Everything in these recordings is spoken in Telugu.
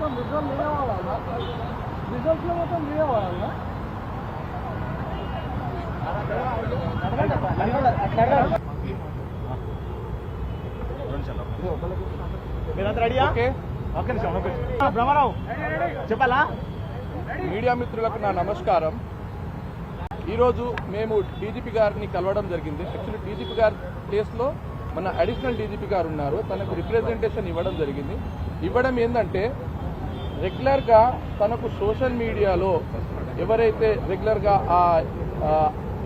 మొత్తం విజువల్ మీరే వాడాలా? విజువల్స్లో మొత్తం మీరే వాడాలా? మీరంతా రెడీయా? ఒక్క నిమిషం బ్రహ్మారావు చెప్పాలా? మీడియా మిత్రులకు నా నమస్కారం. ఈరోజు మేము డీజీపీ గారిని కలవడం జరిగింది. యాక్చువల్లీ డీజీపీ గారి ప్లేస్లో మన అడిషనల్ డీజీపీ గారు ఉన్నారు. తనకు రిప్రజెంటేషన్ ఇవ్వడం జరిగింది. ఇవ్వడం ఏంటంటే రెగ్యులర్గా తనకు సోషల్ మీడియాలో ఎవరైతే రెగ్యులర్గా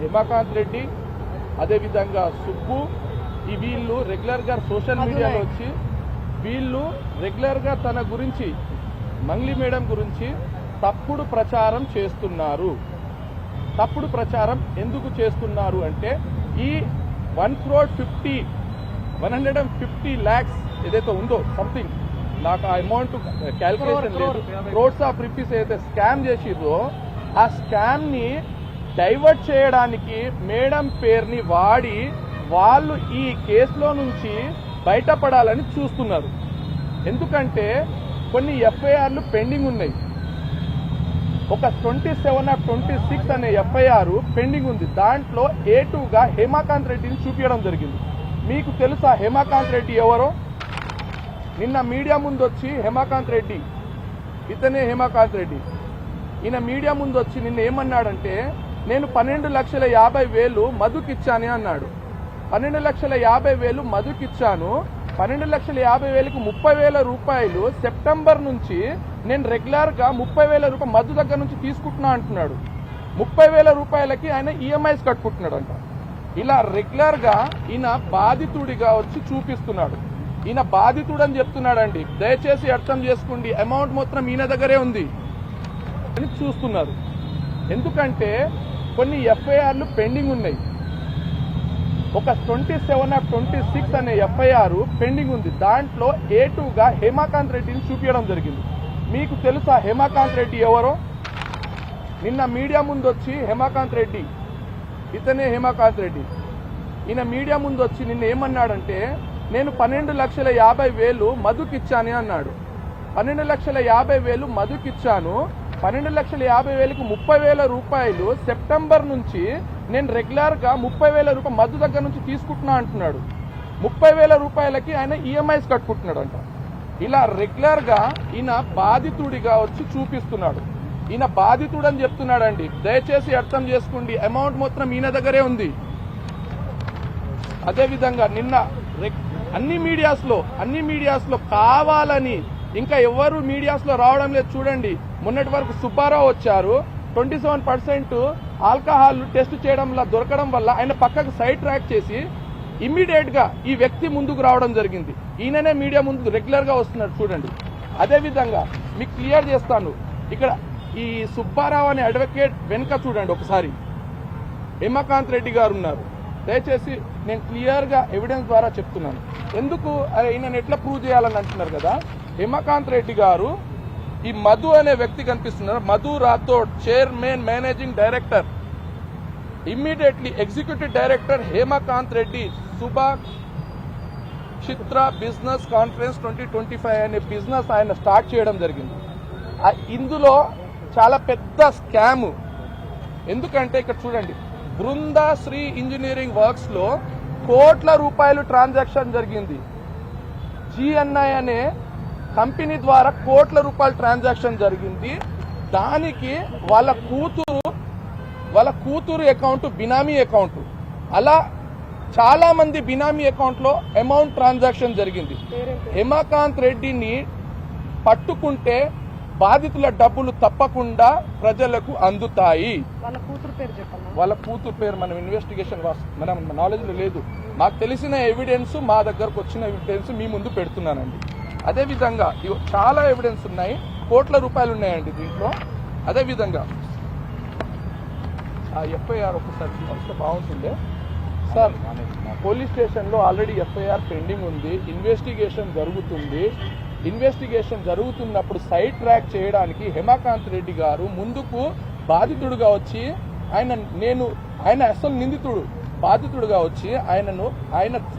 హిమాకాంత్ రెడ్డి అదేవిధంగా సుబ్బు వీళ్ళు రెగ్యులర్గా సోషల్ మీడియాలో వచ్చి వీళ్ళు రెగ్యులర్గా తన గురించి మంగ్లీ మేడం గురించి తప్పుడు ప్రచారం చేస్తున్నారు. తప్పుడు ప్రచారం ఎందుకు చేస్తున్నారు అంటే ఈ 150 lakhs ఏదైతే ఉందో సంథింగ్ నాకు ఆ అమౌంట్ క్యాల్కులేషన్ లేదు, క్రోడ్స్ ఆఫ్ రూపీస్ ఏదైతే స్కామ్ చేసిర్రో ఆ స్కామ్ ని డైవర్ట్ చేయడానికి మేడం పేరుని వాడి వాళ్ళు ఈ కేసులో నుంచి బయటపడాలని చూస్తున్నారు. ఎందుకంటే కొన్ని ఎఫ్ఐఆర్లు పెండింగ్ ఉన్నాయి. ఒక 27/26 అనే ఎఫ్ఐఆర్ పెండింగ్ ఉంది. దాంట్లో A2గా హిమాకాంత్ రెడ్డిని చూపించడం జరిగింది. మీకు తెలుసా హిమాకాంత్ రెడ్డి ఎవరో? నిన్న మీడియా ముందు వచ్చి హిమాకాంత్ రెడ్డి ఇతనే హిమాకాంత్ రెడ్డి ఈయన మీడియా ముందు వచ్చి నిన్న ఏమన్నాడంటే నేను 12,50,000 మధుకిచ్చాను అన్నాడు. 12,50,000 మధుకిచ్చాను. 12,50,000కి 30,000 రూపాయలు సెప్టెంబర్ నుంచి నేను రెగ్యులర్ గా 30,000 రూపాయలు మధు దగ్గర నుంచి తీసుకుంటున్నా అంటున్నాడు. 30,000 రూపాయలకి ఆయన ఈఎంఐస్ కట్టుకుంటున్నాడు అంట. ఇలా రెగ్యులర్ గా ఈయన బాధితుడిగా వచ్చి చూపిస్తున్నాడు. ఈయన బాధితుడు అని చెప్తున్నాడండి. దయచేసి అర్థం చేసుకోండి, అమౌంట్ మొత్తం ఈయన దగ్గరే ఉంది అని చూస్తున్నారు. ఎందుకంటే కొన్ని ఎఫ్ఐఆర్లు పెండింగ్ ఉన్నాయి. ఒక 27/26 అనే ఎఫ్ఐఆర్ పెండింగ్ ఉంది. దాంట్లో A2గా హిమాకాంత్ రెడ్డిని చూపించడం జరిగింది. మీకు తెలుసా హిమాకాంత్ రెడ్డి ఎవరో? నిన్న మీడియా ముందు వచ్చి హిమాకాంత్ రెడ్డి ఇతనే హిమాకాంత్ రెడ్డి ఈయన మీడియా ముందు వచ్చి నిన్న ఏమన్నాడంటే నేను 12,50,000 మధుకిచ్చాను అన్నాడు. 12,50,000 మధుకిచ్చాను. 12,50,000కి 30,000 రూపాయలు సెప్టెంబర్ నుంచి నేను రెగ్యులర్ గా 30,000 రూపాయలు మధు దగ్గర నుంచి తీసుకుంటున్నా అంటున్నాడు. 30,000 రూపాయలకి ఆయన ఈఎంఐస్ కట్టుకుంటున్నాడు అంట. ఇలా రెగ్యులర్ గా ఈయన బాధితుడిగా వచ్చి చూపిస్తున్నాడు. ఈయన బాధితుడు అని చెప్తున్నాడండి. దయచేసి అర్థం చేసుకోండి, అమౌంట్ మొత్తం ఈయన దగ్గరే ఉంది. అదేవిధంగా నిన్న అన్ని మీడియాస్ లో కావాలని ఇంకా ఎవరు మీడియాస్ లో రావడం లేదు. చూడండి, మొన్నటి వరకు సుబ్బారావు వచ్చారు. 27% ఆల్కహాల్ టెస్ట్ చేయడం దొరకడం వల్ల ఆయన పక్కకు సైడ్ ట్రాక్ చేసి ఇమ్మీడియట్ గా ఈ వ్యక్తి ముందుకు రావడం జరిగింది. ఈయననే మీడియా ముందుకు రెగ్యులర్ గా వస్తున్నాడు. చూడండి, అదేవిధంగా మీకు క్లియర్ చేస్తాను. ఇక్కడ ఈ సుబ్బారావు అనే అడ్వకేట్ వెనుక చూడండి ఒకసారి హిమాకాంత్ రెడ్డి గారు ఉన్నారు. దయచేసి నేను క్లియర్ గా ఎవిడెన్స్ ద్వారా చెప్తున్నాను. ఎందుకు ఈయనను ఎట్లా ప్రూవ్ చేయాలని అంటున్నారు కదా. హిమాకాంత్ రెడ్డి గారు ఈ మధు అనే వ్యక్తి కనిపిస్తున్నారు, Madhu Rathod, chairman managing director, immediately executive director Himakanth Reddy Shubhakshitra business conference 2025 అనే బిజినెస్ ఆయన స్టార్ట్ చేయడం జరిగింది. ఇందులో చాలా పెద్ద స్కామ్. ఎందుకంటే ఇక్కడ చూడండి, బృందాశ్రీ ఇంజనీరింగ్ వర్క్స్ లో కోట్ల రూపాయలు ట్రాన్సాక్షన్ జరిగింది. GNI అనే కంపెనీ ద్వారా కోట్ల రూపాయల ట్రాన్సాక్షన్ జరిగింది. దానికి వాళ్ళ కూతురు అకౌంట్ బినామీ అకౌంట్, అలా చాలా మంది బినామీ అకౌంట్ లో అమౌంట్ ట్రాన్సాక్షన్ జరిగింది. హిమాకాంత్ రెడ్డిని పట్టుకుంటే బాధితుల డబ్బులు తప్పకుండా ప్రజలకు అందుతాయి. వాళ్ళ కూతురు పేరు మనం ఇన్వెస్టిగేషన్ మన నాలెడ్జ్ లో లేదు. మాకు తెలిసిన ఎవిడెన్స్, మా దగ్గరకు వచ్చిన ఎవిడెన్స్ మీ ముందు పెడుతున్నానండి. అదేవిధంగా చాలా ఎవిడెన్స్ ఉన్నాయి, కోట్ల రూపాయలు ఉన్నాయండి దీంట్లో. అదేవిధంగా ఆ ఎఫ్ఐఆర్ ఒకసారి వస్తే బాగుంటుండే సార్. పోలీస్ స్టేషన్ లో ఆల్రెడీ ఎఫ్ఐఆర్ పెండింగ్ ఉంది, ఇన్వెస్టిగేషన్ జరుగుతుంది. ఇన్వెస్టిగేషన్ జరుగుతున్నప్పుడు సైడ్ ట్రాక్ చేయడానికి హిమాకాంత్ రెడ్డి గారు ముందుకు బాధితుడుగా వచ్చి ఆయన అసలు నిందితుడు బాధితుడుగా వచ్చి ఆయన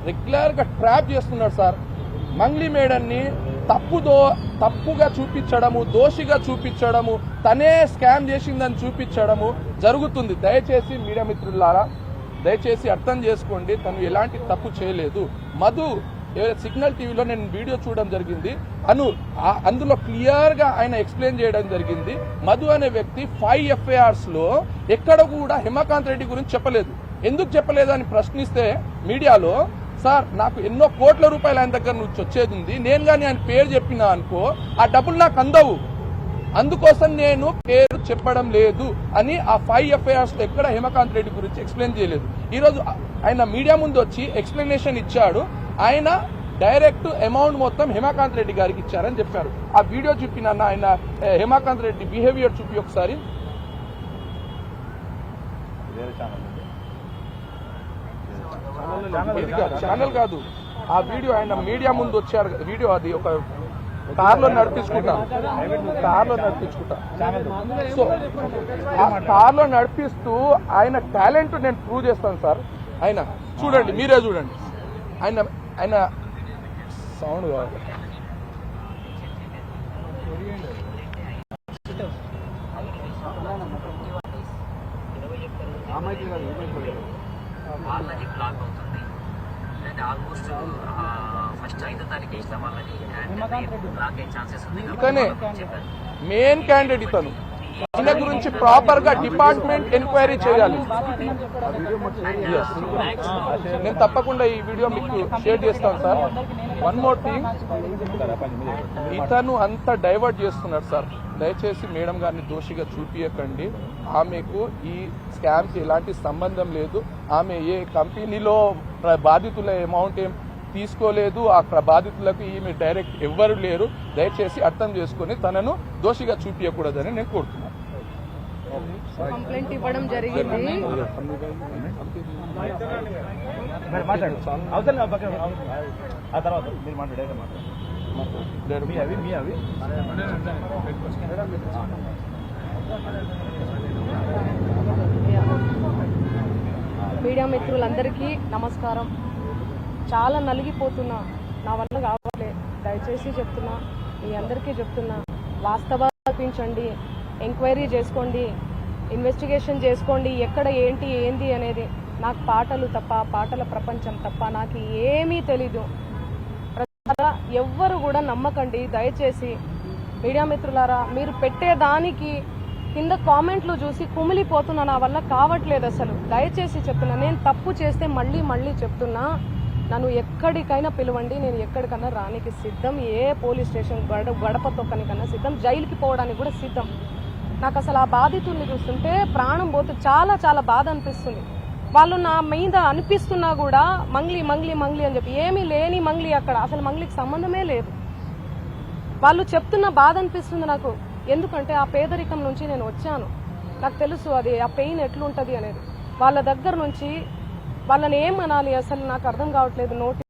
రెగ్యులర్ గా ట్రాప్ చేస్తున్నాడు సార్. మంగ్లీ మేడన్ని తప్పుగా చూపించడము, దోషిగా చూపించడము, తనే స్కామ్ చేసిందని చూపించడము జరుగుతుంది. దయచేసి మీడియా మిత్రులారా, దయచేసి అర్థం చేసుకోండి, తను ఎలాంటి తప్పు చేయలేదు. మధు సిగ్నల్ టీవీలో నేను వీడియో చూడడం జరిగింది, అందులో క్లియర్ గా ఆయన ఎక్స్ప్లెయిన్ చేయడం జరిగింది. మధు అనే వ్యక్తి 5 FIRs లో ఎక్కడ కూడా హిమకాంత్ రెడ్డి గురించి చెప్పలేదు. ఎందుకు చెప్పలేదు అని ప్రశ్నిస్తే మీడియాలో, సార్ నాకు ఎన్నో కోట్ల రూపాయలు ఆయన దగ్గర నుంచి వచ్చేది ఉంది, నేను కానీ ఆయన పేరు చెప్పినా అనుకో ఆ డబ్బులు నాకు అందవు, అందుకోసం నేను పేరు చెప్పడం లేదు అని ఆ 5 FIRs లో ఎక్కడ హిమకాంత్ రెడ్డి గురించి ఎక్స్ప్లెయిన్ చేయలేదు. ఈరోజు ఆయన మీడియా ముందు వచ్చి ఎక్స్ప్లెనేషన్ ఇచ్చాడు. ఆయన డైరెక్ట్ అమౌంట్ మొత్తం హిమకాంత్ రెడ్డి గారికి ఇచ్చారని చెప్పారు. ఆ వీడియో చూపిన ఆయన హిమకాంత్ రెడ్డి బిహేవియర్ చూపి ఒకసారి. ఛానల్ కాదు, ఆ వీడియో ఆయన మీడియా ముందు వచ్చారు. వీడియో అది ఒక కార్లో నడిపించుకుంటా సో ఆ కార్లో నడిపిస్తూ ఆయన టాలెంట్ నేను ప్రూవ్ చేస్తాను సార్. ఆయన చూడండి, మీరే చూడండి, ఆయన సౌండ్ కావాలి. వాళ్ళది బ్లాక్ అవుతుంది అండ్ ఆల్మోస్ట్ ఫస్ట్ 5వ తారీఖు ఇస్తాం వాళ్ళని బ్లాక్ అయ్యే ఛాన్సెస్ ఉంది. ఇతనే మెయిన్ క్యాండిడేట్. ఇతను ఈయన గురించి ప్రాపర్ గా డిపార్ట్మెంట్ ఎంక్వైరీ చేయాలి. నేను తప్పకుండా ఈ వీడియో మీకు షేర్ చేస్తాను సార్. వన్ మోర్ థింగ్, ఇతను అంతా డైవర్ట్ చేస్తున్నాడు సార్. దయచేసి మేడం గారిని దోషిగా చూపించకండి. ఆమెకు ఈ స్కామ్ కి ఎలాంటి సంబంధం లేదు. ఆమె ఏ కంపెనీలో బాధితుల అమౌంట్ ఏం తీసుకోలేదు. ఆ బాధితులకు ఈమె డైరెక్ట్ ఎవ్వరు లేరు. దయచేసి అర్థం చేసుకుని తనను దోషిగా చూపించకూడదని నేను కోరుతున్నాను. కంప్లైంట్ ఇవ్వడం జరిగింది. ఆ తర్వాత మీరు మాట్లాడే మీడియా మిత్రులందరికీ నమస్కారం. చాలా నలిగిపోతున్నా, నా వల్ల కావాలి. దయచేసి చెప్తున్నా, మీ అందరికీ చెప్తున్నా, వాస్తవాలు చూపించండి, ఎంక్వైరీ చేసుకోండి, ఇన్వెస్టిగేషన్ చేసుకోండి, ఎక్కడ ఏంటి అనేది. నాకు పాటలు తప్ప, పాటల ప్రపంచం తప్ప నాకు ఏమీ తెలీదు. ఎవ్వరు కూడా నమ్మకండి దయచేసి. మీడియా మిత్రులారా, మీరు పెట్టేదానికి కింద కామెంట్లు చూసి కుమిలిపోతున్నా, నా వల్ల కావట్లేదు అసలు. దయచేసి చెప్తున్నా, నేను తప్పు చేస్తే మళ్ళీ చెప్తున్నా, నన్ను ఎక్కడికైనా పిలవండి, నేను ఎక్కడికన్నా రానికి సిద్ధం. ఏ పోలీస్ స్టేషన్ గడప తొక్కనికన్నా సిద్ధం, జైలుకి పోవడానికి కూడా సిద్ధం. నాకు అసలు ఆ బాధితుల్ని చూస్తుంటే ప్రాణం పోతే చాలా బాధ అనిపిస్తుంది. వాళ్ళు నా మీద అనిపిస్తున్నా కూడా మంగ్లీ అని చెప్పి, ఏమీ లేని మంగ్లీ, అక్కడ అసలు మంగ్లీకి సంబంధమే లేదు. వాళ్ళు చెప్తున్న బాధ అనిపిస్తుంది నాకు. ఎందుకంటే ఆ పేదరికం నుంచి నేను వచ్చాను, నాకు తెలుసు అది ఆ పెయిన్ ఎట్లుంటది అనేది. వాళ్ళ దగ్గర నుంచి వాళ్ళని ఏమనాలి అసలు నాకు అర్థం కావట్లేదు. నోటి